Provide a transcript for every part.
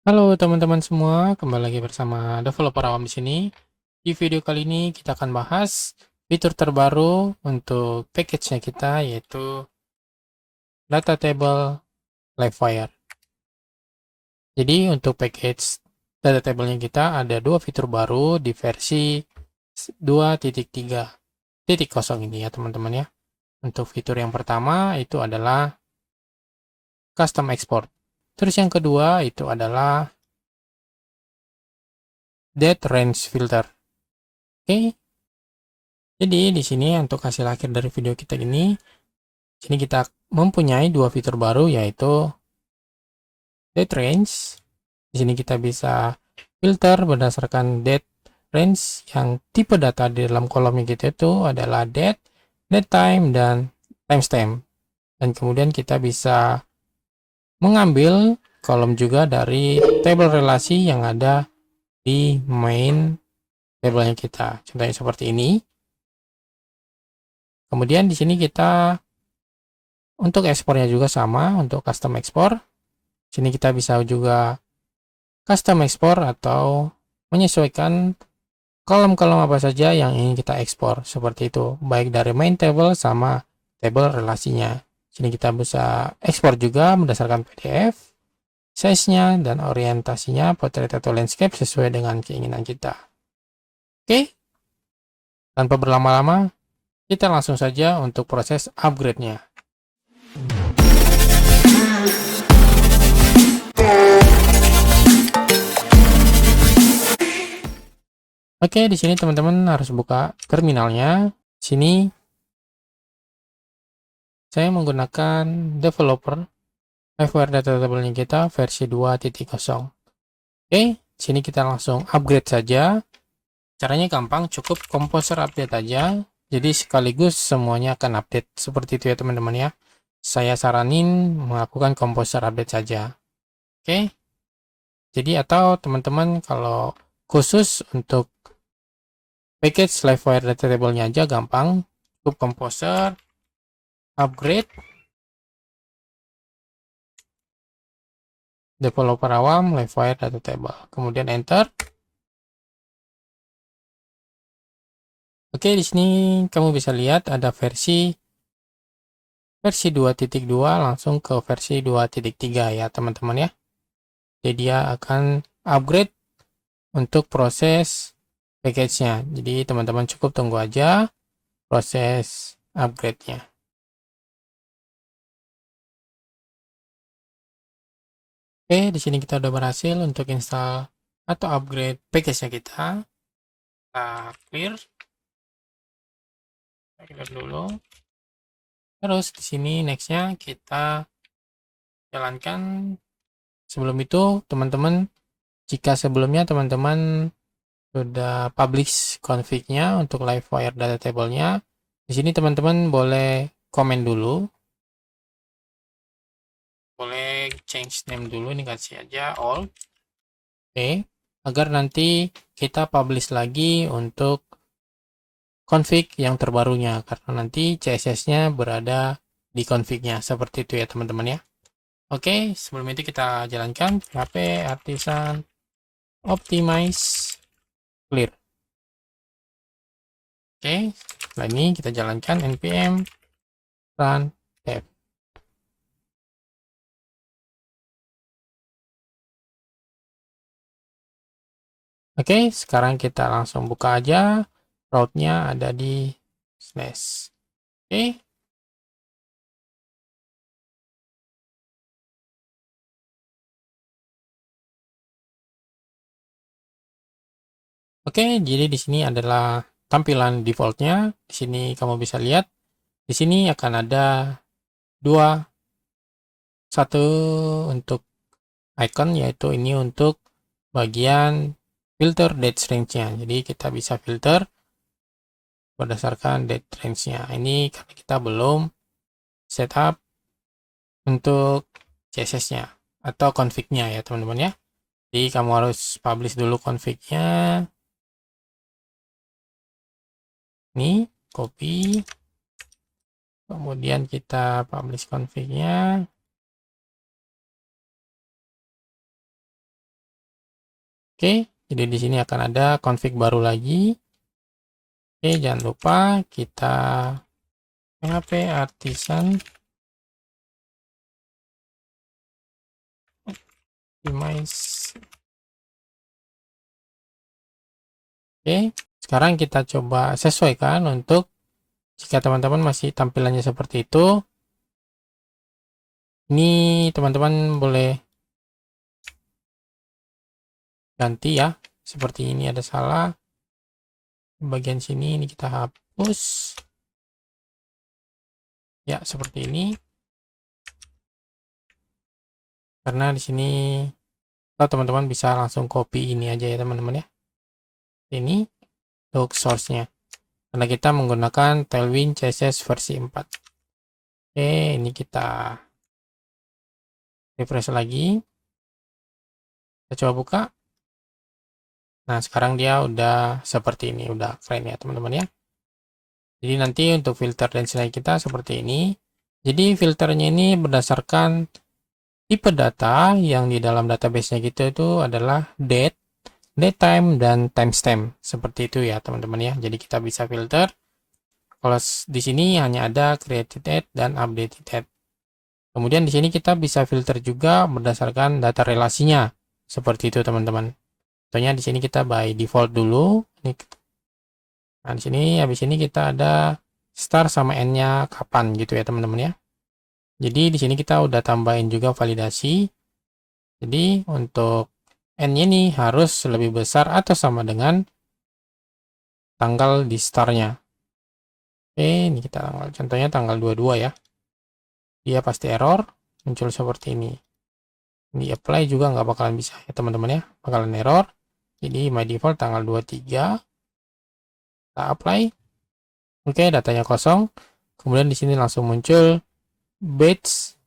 Halo teman-teman semua, kembali lagi bersama developer awam di sini. Di video kali ini kita akan bahas fitur terbaru untuk package-nya kita, yaitu data table Livewire. Jadi untuk package data table-nya kita ada dua fitur baru di versi 2.3.0 ini ya teman-teman ya. Untuk fitur yang pertama itu adalah custom export. Terus yang kedua itu adalah date range filter. Oke, jadi di sini untuk hasil akhir dari video kita ini, sini kita mempunyai dua fitur baru yaitu date range. Di sini kita bisa filter berdasarkan date range yang tipe data di dalam kolomnya kita itu adalah date, date time, dan timestamp. Dan kemudian kita bisa mengambil kolom juga dari tabel relasi yang ada di main tabelnya kita. Contohnya seperti ini. Kemudian di sini kita untuk ekspornya juga sama untuk custom export. Sini kita bisa juga custom export atau menyesuaikan kolom-kolom apa saja yang ingin kita ekspor. Seperti itu, baik dari main table sama table relasinya. Sini kita bisa ekspor juga berdasarkan PDF, size-nya dan orientasinya portrait atau landscape sesuai dengan keinginan kita. Oke, tanpa berlama-lama, kita langsung saja untuk proses upgrade-nya. Oke, di sini teman-teman harus buka terminalnya. Sini saya menggunakan developer Livewire data table-nya kita versi 2.0. Oke, sini kita langsung upgrade saja. Caranya gampang, cukup Composer update aja. Jadi sekaligus semuanya akan update. Seperti itu ya teman-teman ya. Saya saranin melakukan Composer update saja. Oke. Jadi atau teman-teman kalau khusus untuk package Livewire data table-nya aja gampang. Cukup Composer upgrade developer awam Livewire data table. Kemudian enter. Oke, di sini kamu bisa lihat ada versi 2.2 langsung ke versi 2.3 ya teman-teman ya. Jadi dia akan upgrade untuk proses package-nya. Jadi teman-teman cukup tunggu aja proses upgrade-nya. Oke, di sini kita udah berhasil untuk install atau upgrade package-nya kita. Kita clear. Kita clear dulu. Terus di sini next-nya kita jalankan. Sebelum itu teman-teman, jika sebelumnya teman-teman sudah publish config-nya untuk Livewire data table-nya, di sini teman-teman boleh komen dulu, boleh change name dulu, ini kasih aja all, oke, agar nanti kita publish lagi untuk config yang terbarunya, karena nanti CSS-nya berada di config-nya, seperti itu ya teman-teman ya. Oke, sebelum itu kita jalankan PHP Artisan Optimize Clear. Oke, setelah ini kita jalankan npm run dev. Oke, sekarang kita langsung buka aja. Route-nya ada di slash. Oke. Oke, jadi di sini adalah tampilan default-nya. Di sini kamu bisa lihat. Di sini akan ada dua, satu untuk icon, yaitu ini untuk bagian filter date range-nya. Jadi kita bisa filter berdasarkan date range-nya. Ini karena kita belum setup untuk CSS-nya atau config-nya ya teman-teman ya. Jadi kamu harus publish dulu config-nya. Ini copy. Kemudian kita publish config-nya. Oke, jadi di sini akan ada config baru lagi. Oke, jangan lupa kita PHP Artisan optimize. Oke, sekarang kita coba sesuaikan untuk jika teman-teman masih tampilannya seperti itu. Ini teman-teman boleh ganti ya. Seperti ini ada salah. Bagian sini ini kita hapus. Ya, seperti ini. Karena di sini teman-teman bisa langsung copy ini aja ya teman-teman ya. Ini untuk source-nya. Karena kita menggunakan Tailwind CSS versi 4. Oke, ini kita refresh lagi. Kita coba buka. Nah, sekarang dia udah seperti ini, udah keren ya teman-teman ya. Jadi nanti untuk filter dan slide kita seperti ini. Jadi filternya ini berdasarkan tipe data yang di dalam database-nya kita itu adalah date, date time, dan timestamp. Seperti itu ya teman-teman ya. Jadi kita bisa filter. Kalau di sini hanya ada created date dan updated date. Kemudian di sini kita bisa filter juga berdasarkan data relasinya. Seperti itu teman-teman. Contohnya di sini kita by default dulu. Nah, di sini habis ini kita ada start sama end-nya kapan gitu ya teman-teman ya. Jadi di sini kita udah tambahin juga validasi. Jadi untuk end-nya ini harus lebih besar atau sama dengan tanggal di start-nya. Oke, ini kita contohnya tanggal 22 ya. Dia pasti error, muncul seperti ini. Di apply juga nggak bakalan bisa ya teman-teman ya, bakalan error. Jadi by default tanggal 23. Kita apply. Oke, datanya kosong. Kemudian di sini langsung muncul batch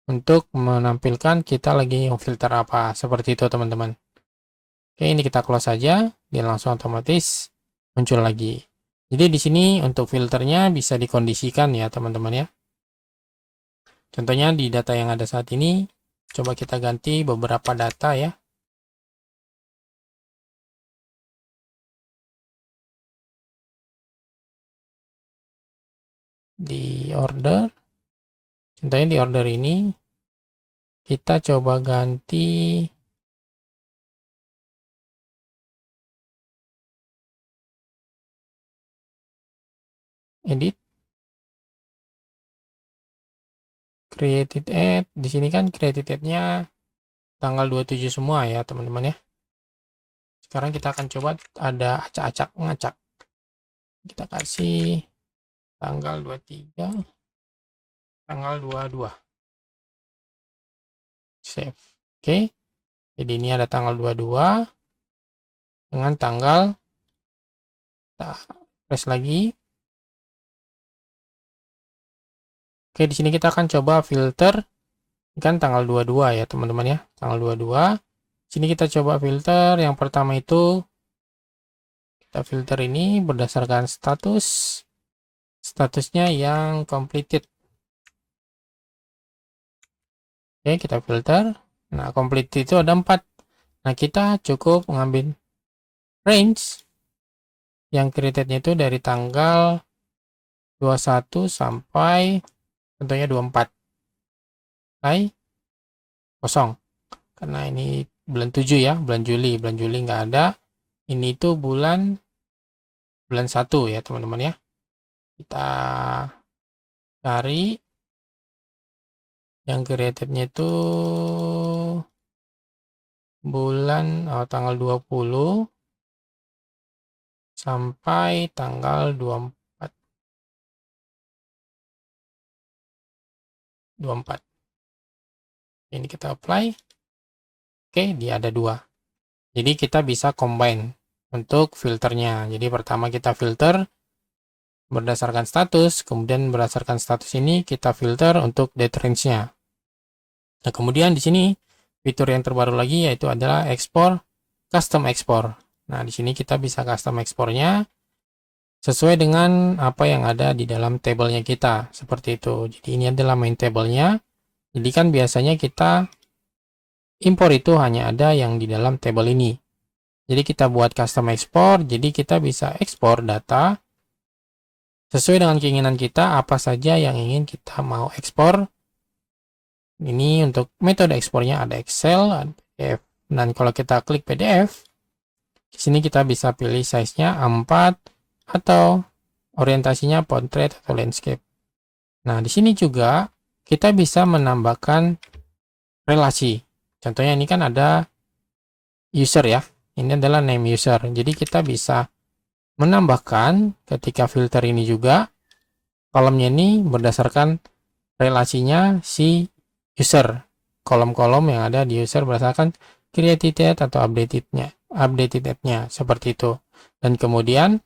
untuk menampilkan kita lagi filter apa. Seperti itu teman-teman. Oke, ini kita close saja. Dia langsung otomatis muncul lagi. Jadi di sini untuk filternya bisa dikondisikan ya teman-teman ya. Contohnya di data yang ada saat ini, coba kita ganti beberapa data ya. Di order, contohnya di order ini, kita coba ganti edit, created ad. Di sini kan created ad-nya tanggal 27 semua ya teman-teman ya. Sekarang kita akan coba ada acak-acak ngacak. Kita kasih tanggal 23, tanggal 22. Save. Oke. Jadi ini ada tanggal 22 dengan tanggal, kita press lagi. Oke, di sini kita akan coba filter kan tanggal 22 ya teman-teman ya. Tanggal 22. Sini kita coba filter. Yang pertama itu kita filter ini berdasarkan status. Statusnya yang completed. Oke, kita filter. Nah, completed itu ada 4. Nah, kita cukup mengambil range yang creatednya itu dari tanggal 21 sampai tentunya 24. Hai, kosong. Karena ini bulan 7 ya, bulan Juli. Bulan Juli nggak ada. Ini itu bulan 1 ya teman-teman ya. Kita cari yang creatednya itu bulan tanggal 20 sampai tanggal 24. Ini kita apply. Oke, dia ada 2. Jadi kita bisa combine untuk filternya. Jadi pertama kita filter berdasarkan status, kemudian berdasarkan status ini kita filter untuk date range-nya. Nah, kemudian di sini fitur yang terbaru lagi yaitu adalah export, custom export. Nah, di sini kita bisa custom exportnya sesuai dengan apa yang ada di dalam tabelnya kita, seperti itu. Jadi ini adalah main tabelnya. Jadi kan biasanya kita impor itu hanya ada yang di dalam tabel ini. Jadi kita buat custom export, jadi kita bisa ekspor data sesuai dengan keinginan kita, apa saja yang ingin kita mau ekspor. Ini untuk metode ekspornya ada Excel, ada PDF. Dan kalau kita klik PDF, di sini kita bisa pilih size-nya A4 atau orientasinya portrait atau landscape. Nah, di sini juga kita bisa menambahkan relasi. Contohnya ini kan ada user ya. Ini adalah name user. Jadi kita bisa menambahkan ketika filter ini juga kolomnya ini berdasarkan relasinya si user. Kolom-kolom yang ada di user berdasarkan created date atau updated date-nya seperti itu. Dan kemudian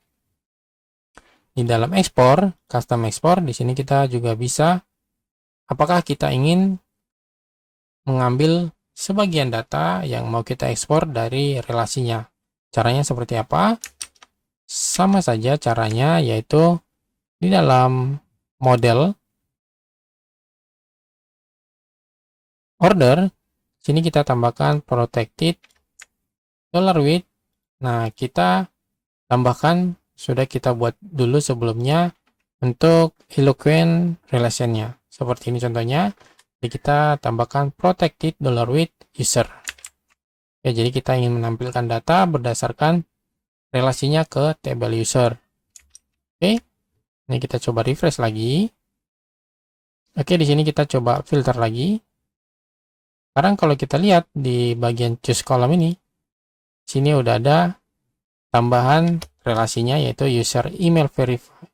di dalam ekspor, custom export, di sini kita juga bisa apakah kita ingin mengambil sebagian data yang mau kita ekspor dari relasinya. Caranya seperti apa? Sama saja caranya, yaitu di dalam model order, sini kita tambahkan protected $with. Nah, kita tambahkan sudah kita buat dulu sebelumnya untuk eloquent relationnya. Seperti ini contohnya. Jadi kita tambahkan protected $with user. Ya, jadi kita ingin menampilkan data berdasarkan relasinya ke tabel user. Oke. Ini kita coba refresh lagi. Oke, di sini kita coba filter lagi. Sekarang kalau kita lihat di bagian choose column ini, sini udah ada tambahan relasinya yaitu user email verified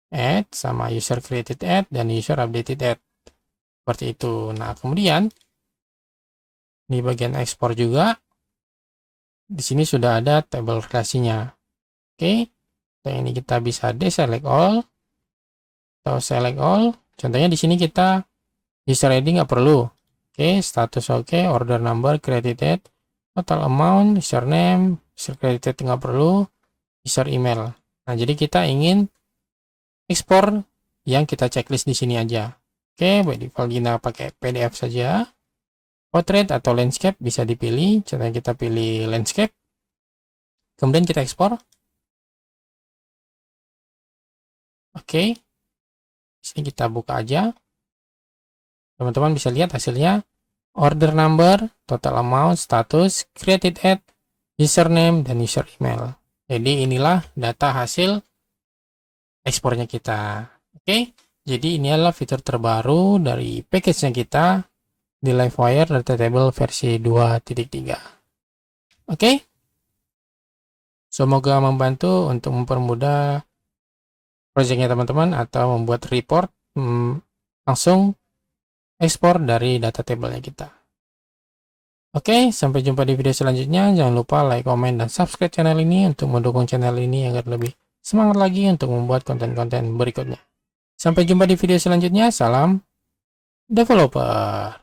add sama user created add dan user updated add. Seperti itu. Nah, kemudian di bagian ekspor juga di sini sudah ada tabel relasinya. Oke. Yang ini kita bisa deselect all atau select all. Contohnya di sini kita user ID nggak perlu. Oke, status oke, order number, created date, total amount, username, user created nggak perlu, user email. Nah, jadi kita ingin ekspor yang kita checklist di sini aja. Oke, by default kita pakai PDF saja. Portrait atau landscape bisa dipilih. Contohnya kita pilih landscape. Kemudian kita ekspor. Oke. Di sini kita buka aja. Teman-teman bisa lihat hasilnya. Order number, total amount, status, created add, username, dan user email. Jadi inilah data hasil ekspornya kita. Oke, jadi ini adalah fitur terbaru dari package-nya kita di Livewire Data Table versi 2.3. Oke, semoga membantu untuk mempermudah proyeknya teman-teman atau membuat report langsung ekspor dari data tabelnya kita. Oke, sampai jumpa di video selanjutnya. Jangan lupa like, komen, dan subscribe channel ini untuk mendukung channel ini agar lebih semangat lagi untuk membuat konten-konten berikutnya. Sampai jumpa di video selanjutnya. Salam developer.